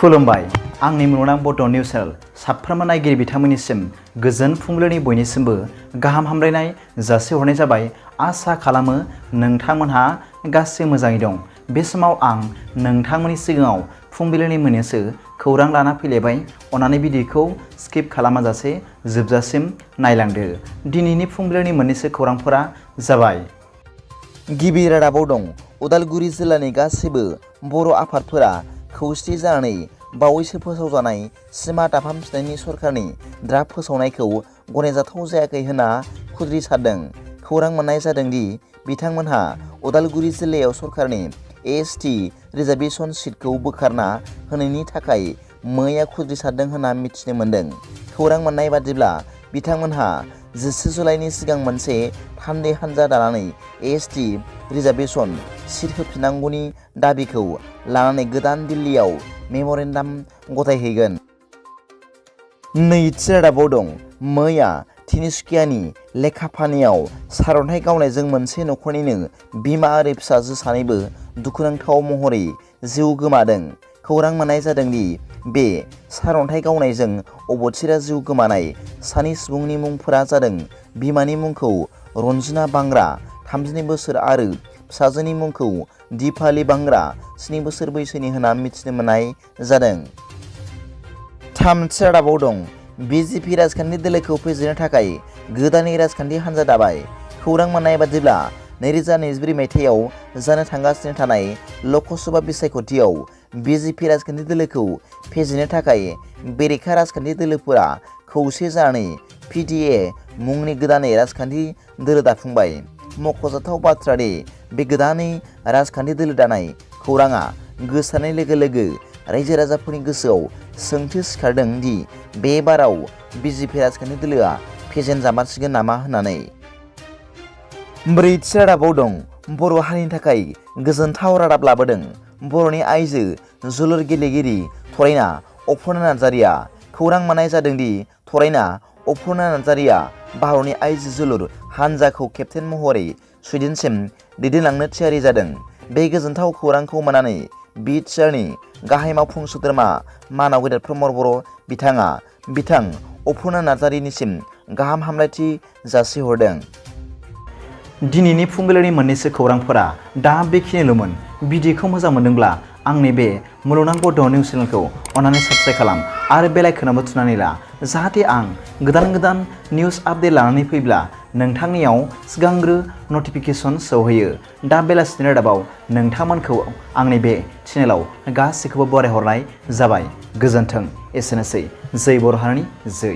खुलुमबाय आंनि मुलुगनां बड' निउस चेनेल साफ्रोमबो नायगिरि बिथांमोननिसिम गोजोन फुंबिलिनि बयनिसिमबो गाहाम हामलायनाय जासिहरनाय जाबाय। आसा खालामो नोंथांमोनहा गासै मोजाङै दं। बे समाव आं नोंथांमोननि सिगाङाव फुंबिलिनि मोननैसो खौरां लाना फैलायबाय। अन्नानै भिडिअखौ स्किप खालामाजासे जोबजासिम नायलांदो। दिनैनि फुंबिलिनि मोननैसो खौरांफोरा जाबाय। गिबि रादाबाव दं उदालगुरि जिल्लानि गासैबो बर' आफादफोरा खौसे जानानै बावैसो फोसावजानाय सिमा दाफामफिननायनि सरकारनि ड्राफ्ट फोसावनायखौ गनायजाथाव जायाखै होनना खुद्रिसारदों। खौरां मोननाय जादों दि बिथांमोनहा उदालगुरि जिल्लायाव सरकारनि एसटि रिजार्भेसन सिटखौ बोखारना होनायनि थाखाय मैया खुद्रिसारदों होनना मिथिनो मोन्दों। खौरां मोननाय बादिब्ला बिथांमोनहा 10 जुलाइनि सिगां मोनसे थान्दै हान्जा दानानै एसटि रिजार्भेसन सिट होफिननांगौनि दाबिखौ लानानै गोदान दिल्लीयाव मेम'रेन्डाम गथायहैगोन। नैथि रादाबाव दं मैया तिनिसुकियानि लेखापानियाव सारअन्थाइ गावनायजों मोनसे नखरनिनो बिमा आरो फिसाजो सानैबो दुखुनांथाव महरै जिउ गोमादों। खौरां मोननाय जादों दि बे सारअन्थाइ गावनायजों अबथिरा जिउ गोमानाय सानै सुबुंनि मुंफोरा जादों बिमानि मुंखौ रन्जना बांग्रा 32 बोसोर आरो फिसाजोनि मुंखौ दिपाली बांग्रा 7 बोसोर बैसोनि होनना मिथिनो मोननाय जादों। थामथि रादाबाव दं बिजेपि राजखान्थि दोलोखौ फेजेननो थाखाय गोदानै राजखान्थि हान्जा दाबाय। खौरां मोननाय बादिब्ला 2024 मायथाइयाव जानो थांगासिनो थानाय लकसभा बिसायख'थियाव बिजेपि राजखान्थि दोलोखौ फेजेननो थाखाय बेरेखा राजखान्थि दोलोफोरा खौसे जानानै PDA मुंनि गोदानै राजखान्थि दोलो दाफुंबाय। मख'जाथाव बाथ्रा दि बे गोदानै राजखान्थि दोलो दानाय खौराङा गोसारनाय लोगो लोगो रायजो राजाफोरनि गोसोआव सोंथि सिखारदों दि बे बाराव बिजेपि राजखान्थि दोलोआ फेजेनजामारसिगोन नामा होननानै। ब्रैथि रादाबाव दं बर' हारिनि थाखाय गोजोनथाव रादाब लाबोदों। बर'नि आइजो जोलुर गेलेगिरि थरायना अपर्ना नार्जारिया। खौरां मोननाय जादों दि थरायना अपर्ना नार्जारिया भारतनि आइजो जोलुर हानजाखौ केप्टेन महरै स्वीडेनसिम दैदेनलांनो थियारि जादों। बे गोजोनथाव खौरांखौ मोननानै बिटिआरनि गाहाय मावफुं सोद्रोमा मानाव गेदेर प्रमद बर' बिथाङा बिथां अपर्ना नार्जारिनिसिम गाहाम हामलायथि जासिहरदों। दिनैनि फुंबिलिनि मोननैसो खौरांफोरा दा बेखिनिल'मोन। भिडिअखौ मोजां मोनदोंब्ला आंनि बे मुलुगनां बड' निउस चेनेलखौ अन्नानै साबस्क्राइब खालाम आरो बेल आइकनआवबो थुनानै ला, जाहाथे आं गोदान निउस आपडेट लानानै फैब्ला नोंथांनियाव सिगांग्रो नटिफिकेसन सौहैयो। दा बेलासिनि रादाबाव नोंथांमोनखौ आंनि बे चेनेलाव गासैखौबो बरायहरनाय जाबाय। गोजोन्थों। एसेनोसै। जै बर' हारिनि जै।